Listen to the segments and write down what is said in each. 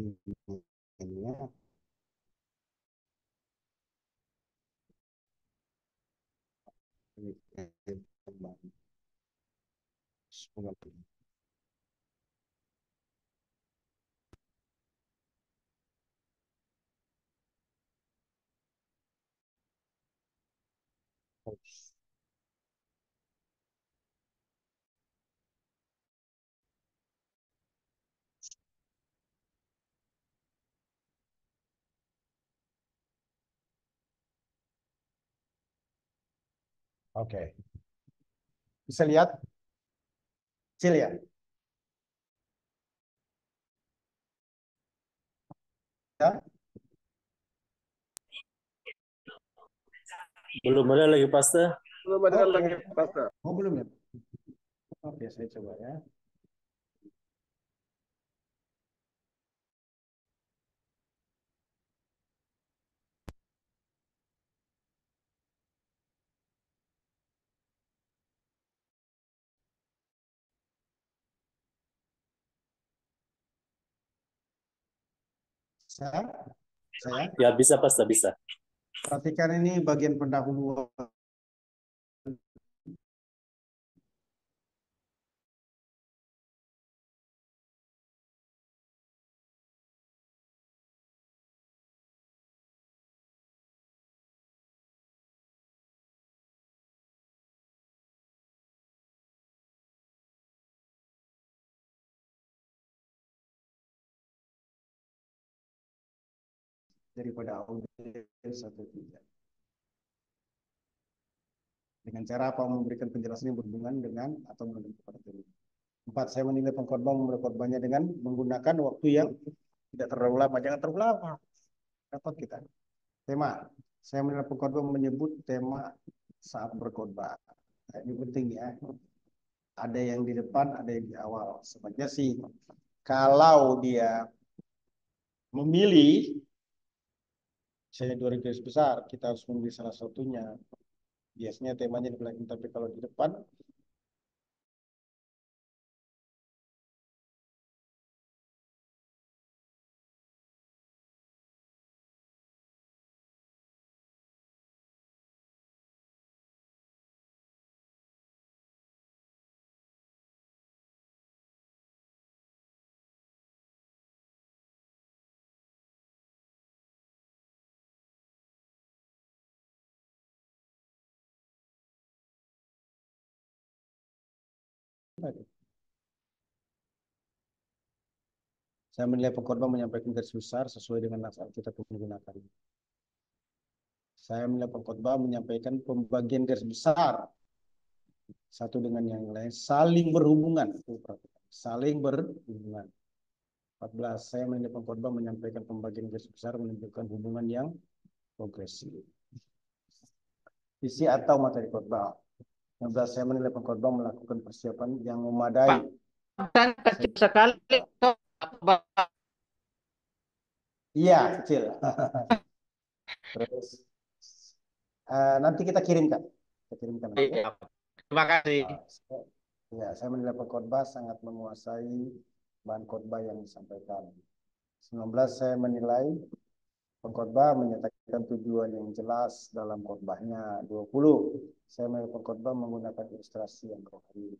bimbingannya. Semoga Oke. Bisa lihat? Kecil ya? Ya? Belum ada lagi pasta. Belum ada Oh, lagi pasta. oh belum ya? Oke, saya coba ya. Saya Ya bisa pasta bisa. perhatikan ini bagian pendahuluan. Daripada audiens atau tidak. Dengan cara apa memberikan penjelasan yang berhubungan dengan atau menunjuk kepada tema. 4. Saya menilai pengkhotbah memulai khotbahnya dengan menggunakan waktu yang tidak terlalu lama. Jangan terlalu lama. Dapat kita. Tema. Saya menilai pengkhotbah menyebut tema saat berkhotbah. Nah, ini penting ya. Ada yang di depan, ada yang di awal. Sebenarnya sih kalau dia memilih misalnya 2 garis besar, kita harus memilih salah satunya. Biasanya temanya di belakang, tapi kalau di depan saya menilai pengkhotbah menyampaikan garis besar sesuai dengan nas Alkitab yang menggunakan. Saya menilai pengkhotbah menyampaikan pembagian garis besar satu dengan yang lain saling berhubungan. Saling berhubungan. 14. Saya menilai pengkhotbah menyampaikan pembagian garis besar menunjukkan hubungan yang progresif. Isi atau materi khotbah. 15. Saya menilai pengkhotbah melakukan persiapan yang memadai. Kan kecil sekali. Iya, kecil. Terus nanti kita kirimkan. Kita kirimkan nanti ya. Terima kasih. Ya, saya menilai pengkhotbah sangat menguasai bahan khotbah yang disampaikan. 19. Saya menilai pengkhotbah menyatakan tujuan yang jelas dalam khotbahnya. 20. Saya menilai pengkhotbah menggunakan ilustrasi yang rohani.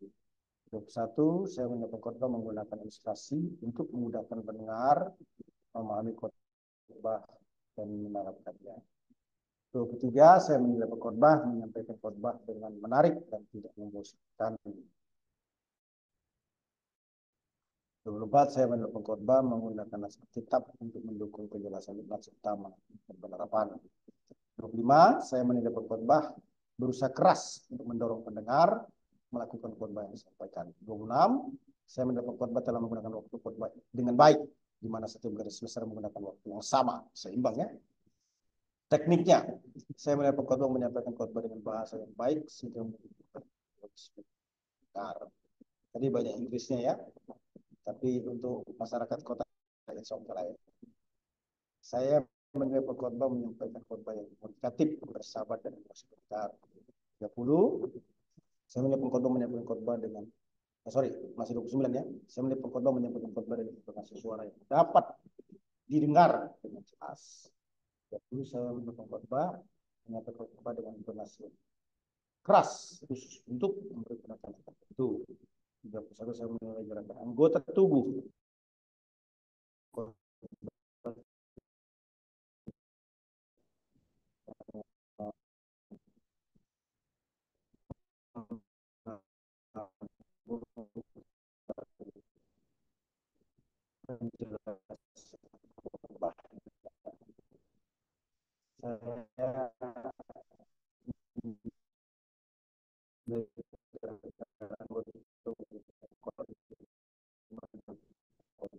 21. Saya menilai pengkhotbah menggunakan ilustrasi untuk memudahkan pendengar memahami khotbah dan menerapkannya. 23. Saya menilai pengkhotbah menyampaikan khotbah dengan menarik dan tidak membosankan. 24. Saya menilai pengkhotbah menggunakan naskah kitab untuk mendukung penjelasan nats utama dan penerapan. 25. Saya menilai pengkhotbah berusaha keras untuk mendorong pendengar melakukan khotbah yang disampaikan. 26. Saya menilai pengkhotbah telah menggunakan waktu khotbah dengan baik, di mana setiap garis besar menggunakan waktu yang sama, seimbang ya. Tekniknya, saya menilai pengkhotbah menyampaikan khotbah dengan bahasa yang baik sehingga tadi banyak Inggrisnya ya. Tapi untuk masyarakat kota lain, saya menilai pengkhotbah menyampaikan khotbah yang komunikatif, bersahabat dan sekitar. 30. Saya menilai pengkhotbah menyampaikan khotbah dengan masih 29 ya. Saya menilai pengkhotbah menyampaikan khotbah dengan intonasi suara yang dapat didengar dengan jelas. Jadi saya mendukung khotbah, menyatakan khotbah dengan intonasi keras khusus untuk memberi penekanan tertentu. 31 saya menilai gerakan anggota tubuh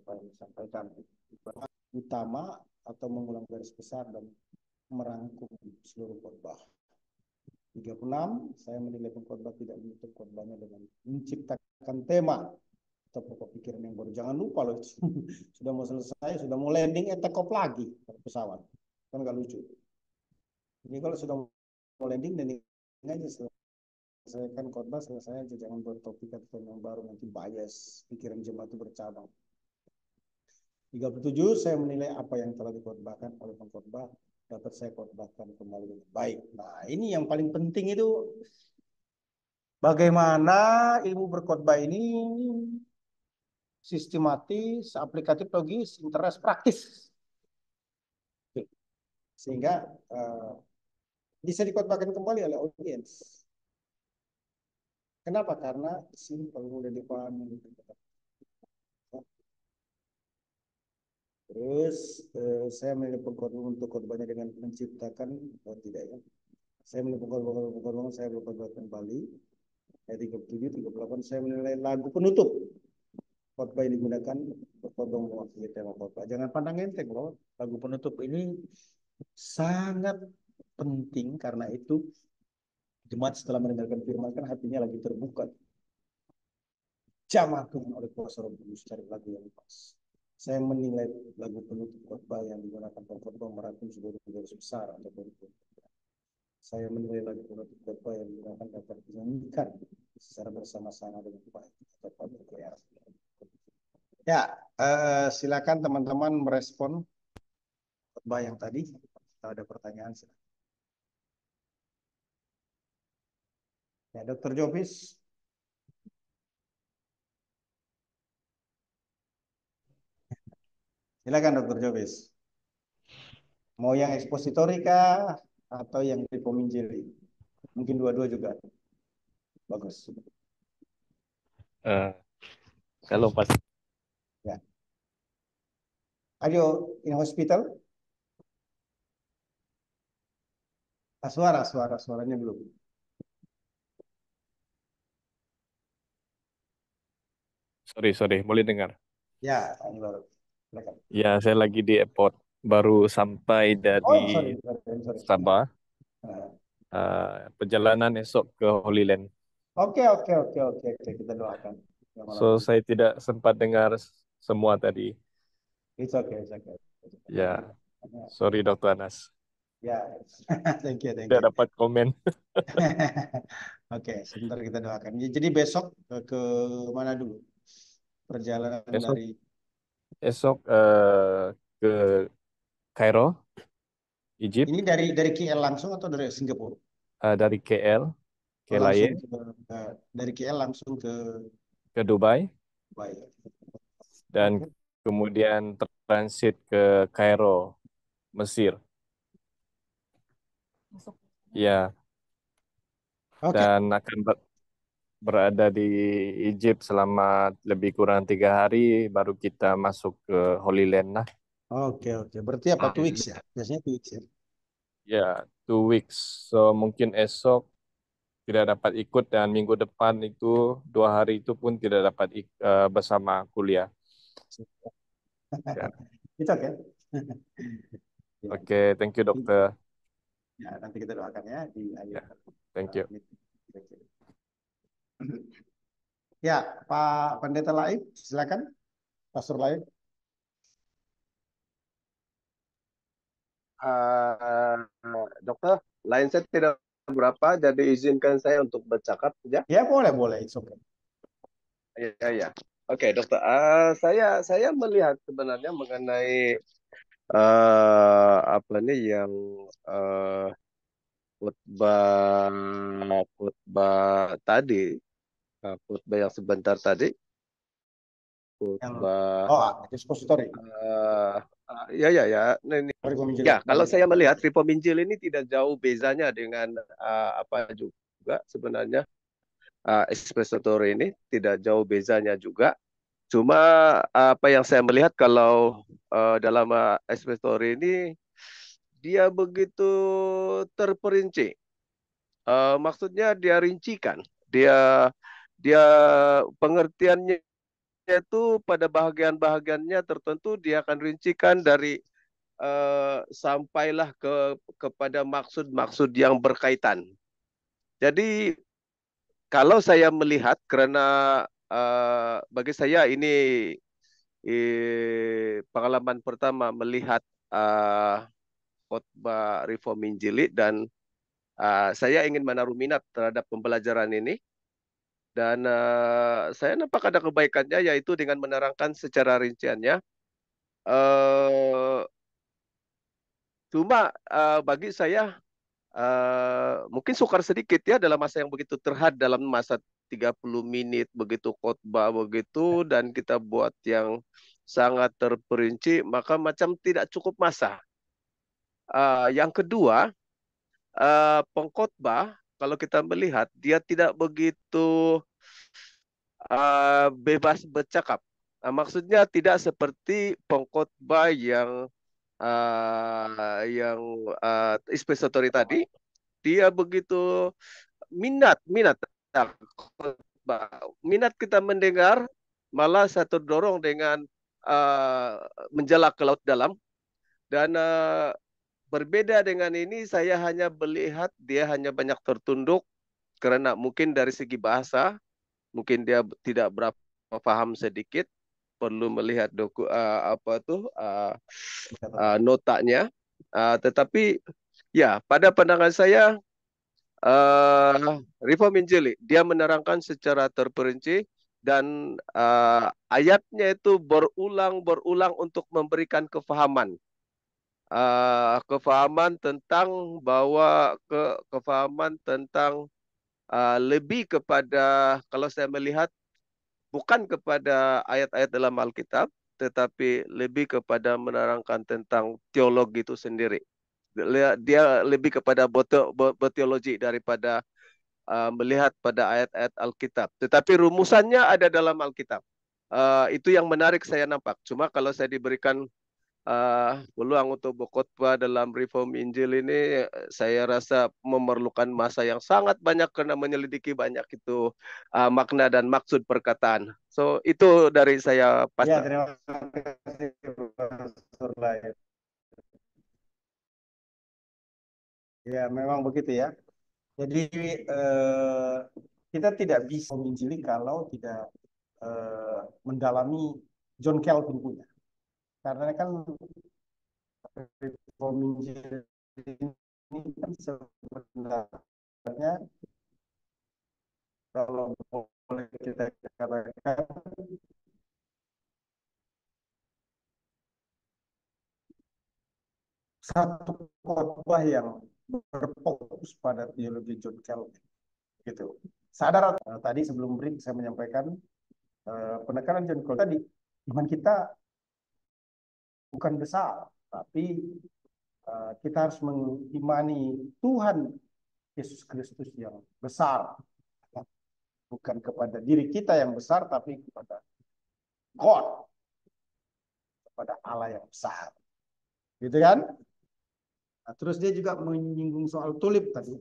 saya disampaikan utama atau mengulang garis besar dan merangkum seluruh khotbah. 36, saya menilai pengkhotbah tidak menutup khotbahnya dengan menciptakan tema atau pokok pikiran yang baru. Jangan lupa loh, sudah mau selesai, sudah mau landing, take off lagi pesawat. Kan nggak lucu. Ini kalau sudah mau landing, landing aja selesaikan khotbah, selesai aja. Jangan buat topik atau yang baru, nanti bias, pikiran jemaat itu bercabang. 37, saya menilai apa yang telah dikhotbahkan oleh pengkhotbah dapat saya khotbahkan kembali dengan baik. Nah, ini yang paling penting itu bagaimana ilmu berkhotbah ini sistematis, aplikatif, logis, interest, praktis. Sehingga bisa dikhotbahkan kembali oleh audiens. Kenapa? Karena simpel, mudah dipahami. Terus saya menilai pengkhotbah untuk khotbahnya dengan menciptakan, tidak ya. Saya menilai pengkhotbah saya berkhotbah kembali. Ayat 37, 38 saya menilai lagu penutup khotbah yang digunakan berkhotbah mewakili tema khotbah. Jangan pandang enteng loh. Lagu penutup ini sangat penting karena itu jemaat setelah mendengarkan firman kan hatinya lagi terbuka. Jamah oleh kuasa Roh Kudus cari lagu yang pas. Saya menilai lagu penutup khotbah yang digunakan pengkhotbah merangkum seluruh garis besar atau kurikulum. Saya menilai lagu penutup khotbah yang digunakan dapat dinyanyikan secara bersama-sama dengan baik atau berKR. Ya, silakan teman-teman merespon khotbah yang tadi. Kalau ada pertanyaan, silakan. Ya, Dr. Jovis. Silakan Dr. Jovis. Mau yang ekspositori kah atau yang dipominjili? Mungkin dua-dua juga. Bagus. Kalau pas Ya. Are you in hospital? Suaranya belum. sorry, boleh dengar? Ya, ini baru. Silakan. Ya, saya lagi di airport, baru sampai Oh, dari sorry. Sabah. Perjalanan esok ke Holy Land. Oke. Kita doakan. So saya tidak sempat dengar semua tadi. It's okay. Ya, sorry Dr. Anas. Ya, thank you. Tidak dapat komen. Oke, sebentar kita doakan. Jadi besok ke mana dulu? Perjalanan dari Esok ke Kairo, Egypt. ini dari KL langsung atau dari Singapura? Dari KL, Langsung KLIA, dari KL langsung ke ke Dubai, Dubai. dan kemudian transit ke Kairo, Mesir. Ya, dan akan berada di Egypt selama lebih kurang 3 hari, baru kita masuk ke Holy Land lah. Oke. Berarti apa 2 weeks ya? Biasanya 2 weeks ya? Ya, 2 weeks. So mungkin esok tidak dapat ikut dan minggu depan itu 2 hari itu pun tidak dapat bersama kuliah. Ya. Itu oke. Oke, thank you dokter. Ya, nanti kita doakan ya di akhir. Thank you. Ya, Pak Pendeta Laib, silakan. Pastor Laib. Dokter, line saya tidak berapa, jadi izinkan saya untuk bercakap saja. Ya, boleh. It's okay. Ya. Oke, dokter. Saya melihat sebenarnya mengenai apa nih yang eh, khutbah khutbah tadi, khutbah yang sebentar tadi, Yang khutbah ekspositori. eh, ya ya ya. Nah, ini. Revo Ya, Minjili. kalau saya melihat Repo Minjil ini tidak jauh bezanya dengan apa juga sebenarnya Espresso ini tidak jauh bezanya juga. Cuma apa yang saya melihat kalau dalam Espresso ini dia begitu terperinci. Maksudnya dia rincikan, dia dia pengertiannya itu pada bahagian-bahagiannya tertentu dia akan rincikan dari sampailah kepada maksud-maksud yang berkaitan. Jadi kalau saya melihat karena bagi saya ini pengalaman pertama melihat khotbah Reform Injili dan saya ingin menaruh minat terhadap pembelajaran ini dan saya nampak ada kebaikannya yaitu dengan menerangkan secara rinciannya. Uh, Cuma bagi saya mungkin sukar sedikit ya dalam masa yang begitu terhad dalam masa 30 menit begitu khotbah begitu dan kita buat yang sangat terperinci maka macam tidak cukup masa. Yang kedua, pengkhotbah kalau kita melihat dia tidak begitu bebas bercakap. Maksudnya tidak seperti pengkhotbah yang expository tadi, dia begitu minat minat kita mendengar, malah saya terdorong dengan menjelak ke laut dalam dan berbeda dengan ini saya hanya melihat dia hanya banyak tertunduk karena mungkin dari segi bahasa mungkin dia tidak berapa paham sedikit, perlu melihat notanya. Tetapi ya pada pandangan saya Reform Injili dia menerangkan secara terperinci dan ayatnya itu berulang-berulang untuk memberikan kefahaman, kefahaman tentang kefahaman tentang lebih kepada kalau saya melihat bukan kepada ayat-ayat dalam Alkitab, tetapi lebih kepada menerangkan tentang teologi itu sendiri. Dia lebih kepada teologi daripada melihat pada ayat-ayat Alkitab. Tetapi rumusannya ada dalam Alkitab. Itu yang menarik saya nampak. Cuma kalau saya diberikan peluang untuk berkhotbah dalam Reform Injil ini, saya rasa memerlukan masa yang sangat banyak karena menyelidiki banyak itu makna dan maksud perkataan. So itu dari saya, Ya, Pastor. terima kasih Pastor Lai. Ya, memang begitu ya. Jadi kita tidak bisa menginjili kalau tidak mendalami John Calvin punya. Karena kan menginjili ini kan sebenarnya kalau boleh kita katakan satu khotbah yang berfokus pada teologi John Calvin gitu. Sadar tadi sebelum break saya menyampaikan penekanan John Calvin tadi, iman kita bukan besar, tapi kita harus mengimani Tuhan Yesus Kristus yang besar, bukan kepada diri kita yang besar, tapi kepada God, kepada Allah yang besar, gitu kan? Nah, terus dia juga menyinggung soal tulip tadi.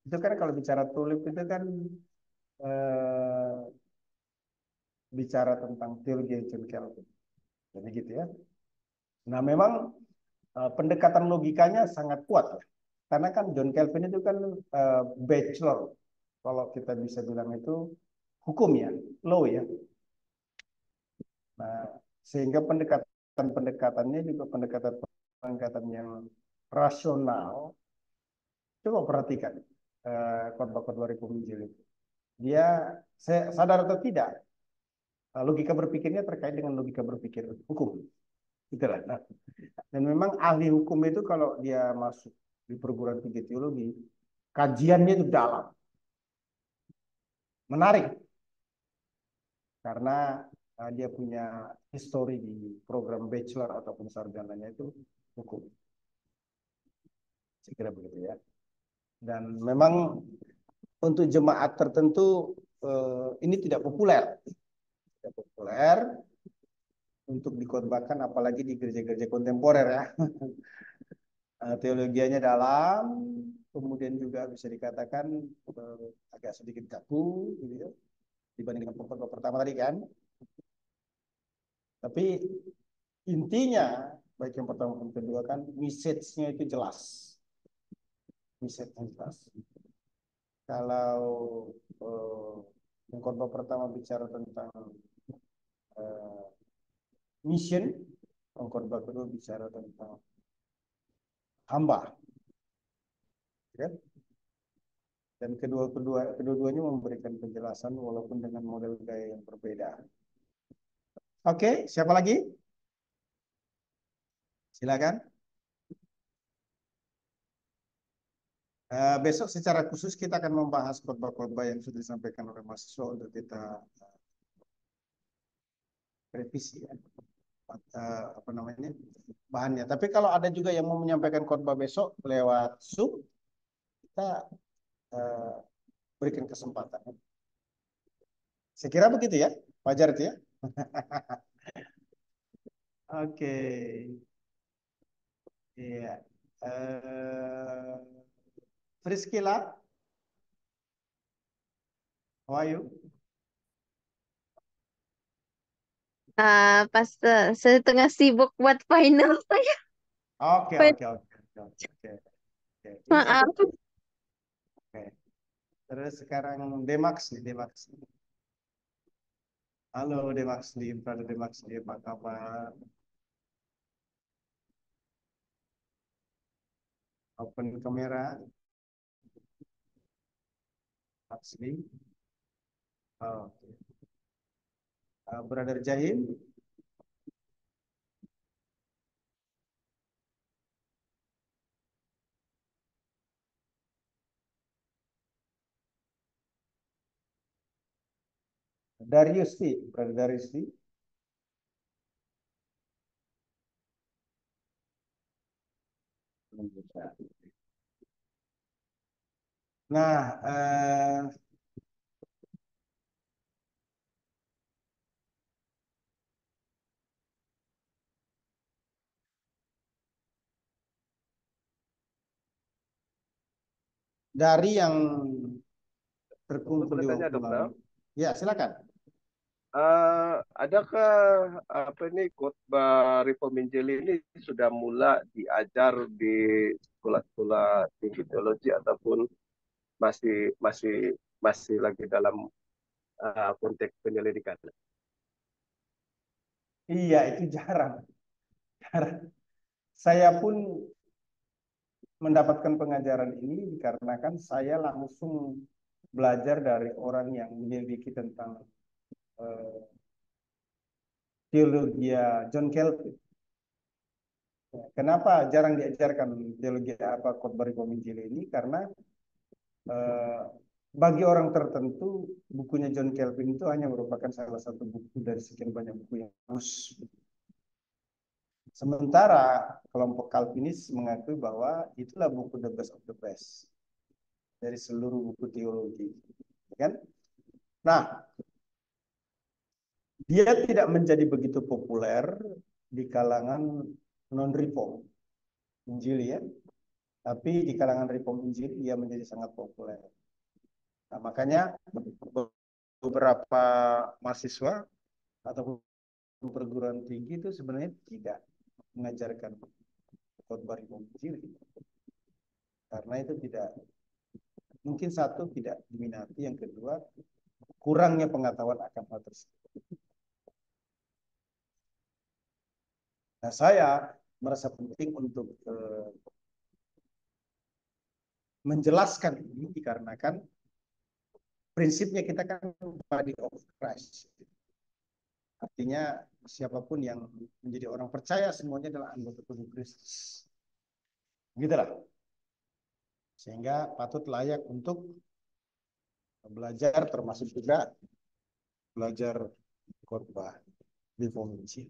Itu kan kalau bicara tulip itu kan eh, bicara tentang teologi John Calvin. Jadi gitu ya. Nah, memang pendekatan logikanya sangat kuat ya. Karena kan John Calvin itu kan bachelor, kalau kita bisa bilang itu hukum ya, law ya. Nah, sehingga pendekatannya juga pendekatan yang rasional. Coba perhatikan khotbah-khotbah Reform Injil itu. Dia sadar atau tidak, logika berpikirnya terkait dengan logika berpikir hukum. Gitu lah. Dan memang ahli hukum itu kalau dia masuk di perguruan tinggi teologi, kajiannya itu dalam, menarik, karena dia punya histori di program bachelor ataupun sarjananya itu hukum. Saya kira begitu ya. Dan memang untuk jemaat tertentu ini tidak populer. Tidak populer untuk dikhotbahkan, apalagi di gereja-gereja kontemporer ya. Teologianya dalam, kemudian juga bisa dikatakan agak sedikit kaku, gitu ya, dibanding dengan pokok pertama tadi kan. Tapi intinya, baik yang pertama dan kedua kan, message-nya itu jelas. Message-nya jelas. Kalau yang khotbah pertama bicara tentang mission, khotbah kedua bicara tentang hamba, ya. Dan kedua-duanya memberikan penjelasan walaupun dengan model gaya yang berbeda. Oke, siapa lagi? Silakan. Besok secara khusus kita akan membahas khotbah-khotbah yang sudah disampaikan oleh mahasiswa untuk kita revisi ya. Apa namanya, bahannya. Tapi kalau ada juga yang mau menyampaikan khotbah besok lewat Zoom, kita berikan kesempatan. Saya kira begitu ya, wajar itu ya. Oke. Iya. Priscilla, how are you? Pastor, saya tengah sibuk buat final saya. Oke, Fin- oke, oke, oke, oke. It's Maaf. okay. Oke. Terus sekarang Demax nih, Demax. Halo Demax nih, Brother Demax nih, apa kabar? Open kamera, Asli. Oke. Brother Jahim. Darius nih, Brother Darius nih. Nah, dari yang terkumpul Boleh di tanya, waktu Dokter? lalu. Ya, silakan. Adakah apa ini khotbah Reform Injili ini sudah mulai diajar di sekolah-sekolah tinggi teologi ataupun masih masih masih lagi dalam konteks penyelidikan? Iya, itu jarang. Jarang. Saya pun mendapatkan pengajaran ini dikarenakan saya langsung belajar dari orang yang menyelidiki tentang teologi John Calvin. Kenapa jarang diajarkan teologi apa khotbah Reform Injili ini? Karena bagi orang tertentu bukunya John Calvin itu hanya merupakan salah satu buku dari sekian banyak buku yang bagus. Sementara kelompok Calvinis mengakui bahwa itulah buku the best of the best dari seluruh buku teologi, kan? Nah, dia tidak menjadi begitu populer di kalangan non-reform Injili ya, tapi di kalangan reform Injili dia menjadi sangat populer. Nah, makanya beberapa mahasiswa atau perguruan tinggi itu sebenarnya tidak mengajarkan khotbah reform Injili karena itu tidak, mungkin satu tidak diminati, yang kedua kurangnya pengetahuan akan hal tersebut. Nah, saya merasa penting untuk menjelaskan ini dikarenakan prinsipnya kita kan body of Christ. Artinya siapapun yang menjadi orang percaya semuanya adalah anggota tubuh Kristus. Gitulah. Sehingga patut layak untuk belajar, termasuk juga belajar khotbah reform Injil.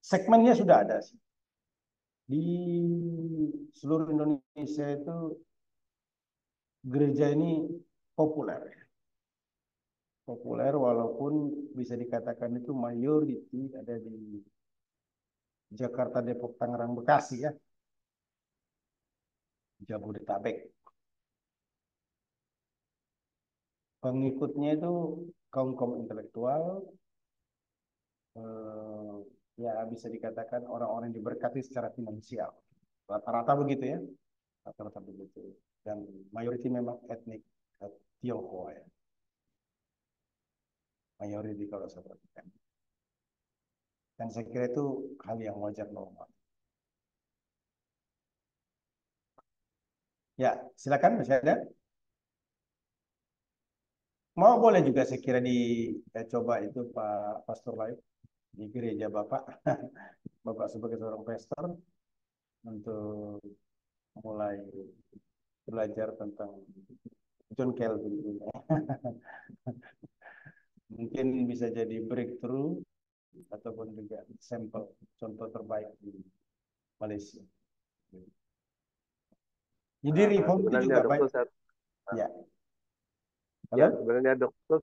Segmennya sudah ada sih. Di seluruh Indonesia itu gereja ini populer. Populer walaupun bisa dikatakan itu mayoriti ada di Jakarta, Depok, Tangerang, Bekasi ya. Jabodetabek. Pengikutnya itu kaum-kaum intelektual, ya bisa dikatakan orang-orang yang diberkati secara finansial. Rata-rata begitu ya. Rata-rata begitu. Dan mayoriti memang etnik Tionghoa ya. Mayoriti kalau saya perhatikan. Dan saya kira itu hal yang wajar normal. Ya, silakan masih ada. Mau boleh juga saya kira coba itu Pak Pastor Laif di gereja Bapak. Bapak sebagai seorang pastor untuk mulai belajar tentang John Calvin ini. Mungkin bisa jadi breakthrough ataupun juga sampel contoh terbaik di Malaysia. Jadi reform itu juga baik. Ya. Halo? Ya, sebenarnya dokter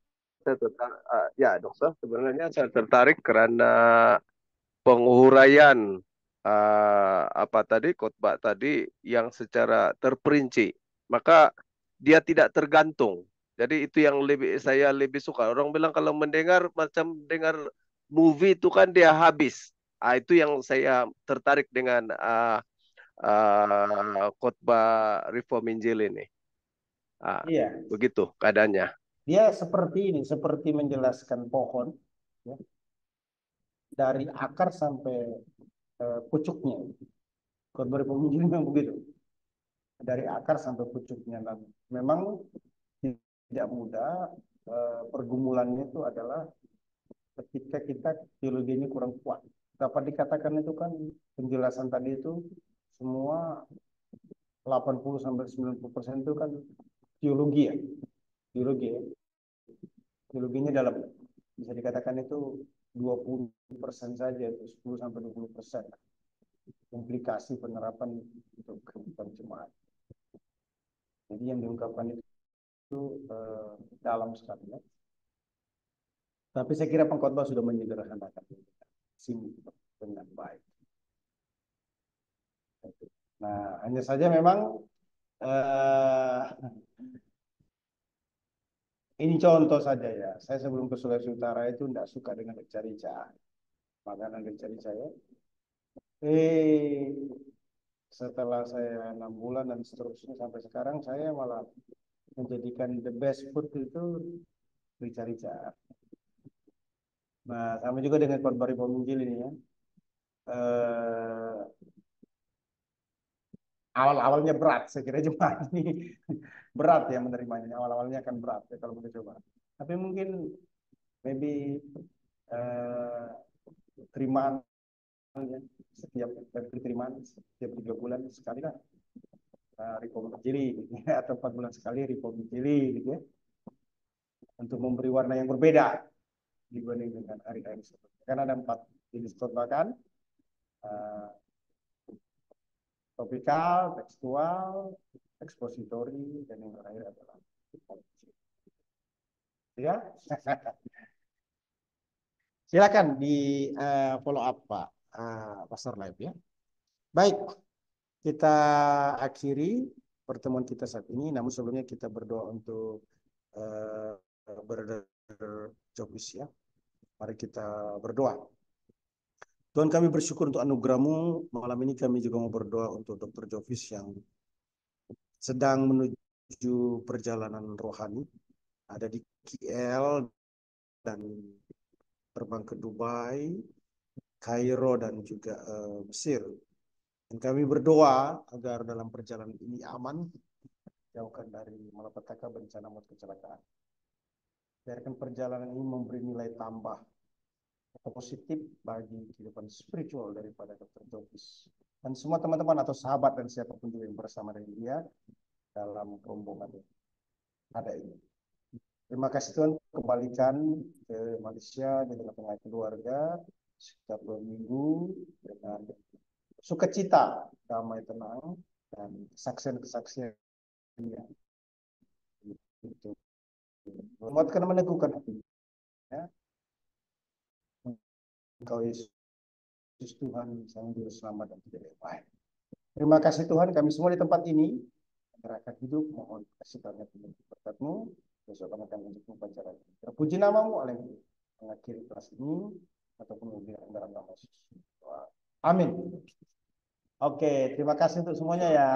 sebenarnya saya tertarik karena penguraian khotbah tadi yang secara terperinci, maka dia tidak tergantung. Jadi itu yang saya lebih suka. Orang bilang kalau mendengar macam dengar movie itu kan dia habis. Itu yang saya tertarik dengan khotbah Reform Injil ini. Iya. Begitu keadaannya. Dia seperti ini, seperti menjelaskan pohon ya, dari akar sampai pucuknya. Khotbah Reform Injil memang begitu. Dari akar sampai pucuknya. Dan memang tidak mudah. Pergumulannya itu adalah ketika kita teologinya kurang kuat. Dapat dikatakan itu kan penjelasan tadi itu semua 80-90% itu kan teologi ya. Teologi ya. Teologinya dalam, bisa dikatakan itu 20% saja, 10-20% implikasi penerapan untuk kehidupan jemaat. Jadi yang diungkapkan itu dalam sekali ya. Tapi saya kira pengkhotbah sudah menyederhanakan sini dengan baik. Nah, hanya saja memang ini contoh saja ya. Saya sebelum ke Sulawesi Utara itu tidak suka dengan rica-rica. Makanan rica-rica ya. Setelah saya 6 bulan dan seterusnya sampai sekarang saya malah menjadikan the best food itu rica-rica. Nah, sama juga dengan khotbah Reform Injil ini ya. Awal-awalnya berat, saya kira jemaat ini berat ya menerimanya. Awal-awalnya akan berat ya kalau kita coba. Tapi mungkin maybe terimaan ya, setiap terimaan setiap 3 bulan sekali lah Reform Injil atau 4 bulan sekali Reform Injil gitu ya. Untuk memberi warna yang berbeda dibanding dengan hari-hari sebelumnya. Karena ada 4 jenis khotbah kan. Topikal, tekstual, ekspositori, dan yang terakhir adalah ya. Silakan di follow up Pak Pastor Live ya. Baik, kita akhiri pertemuan kita saat ini. Namun sebelumnya kita berdoa untuk Brother Jopis ya. Mari kita berdoa. Tuhan, kami bersyukur untuk anugerah-Mu. Malam ini kami juga mau berdoa untuk Dr. Jopis yang sedang menuju perjalanan rohani. Ada di KL dan terbang ke Dubai, Kairo, dan juga Mesir. Dan kami berdoa agar dalam perjalanan ini aman, jauhkan dari dari malapetaka bencana maut kecelakaan. Biarkan perjalanan ini memberi nilai tambah atau positif bagi kehidupan spiritual daripada Dr. Jokis dan semua teman-teman atau sahabat dan siapapun juga yang bersama dengan dia dalam rombongan ada ini. Terima kasih Tuhan, kembalikan ke Malaysia di tengah-tengah keluarga sekitar 2 minggu dengan sukacita, damai, tenang, dan kesaksian-kesaksian yang itu menguatkan meneguhkan hati. Ya. Engkau Yesus Tuhan Sang Juru Selamat dan Tidak Baik. Terima kasih Tuhan, kami semua di tempat ini menyerahkan hidup, mohon kasih karunia berkat-Mu. Besok kami akan lanjut upacara. Terpuji namamu, oleh mengakhiri kelas ini ataupun dalam nama Yesus. Amin. Oke, terima kasih untuk semuanya ya.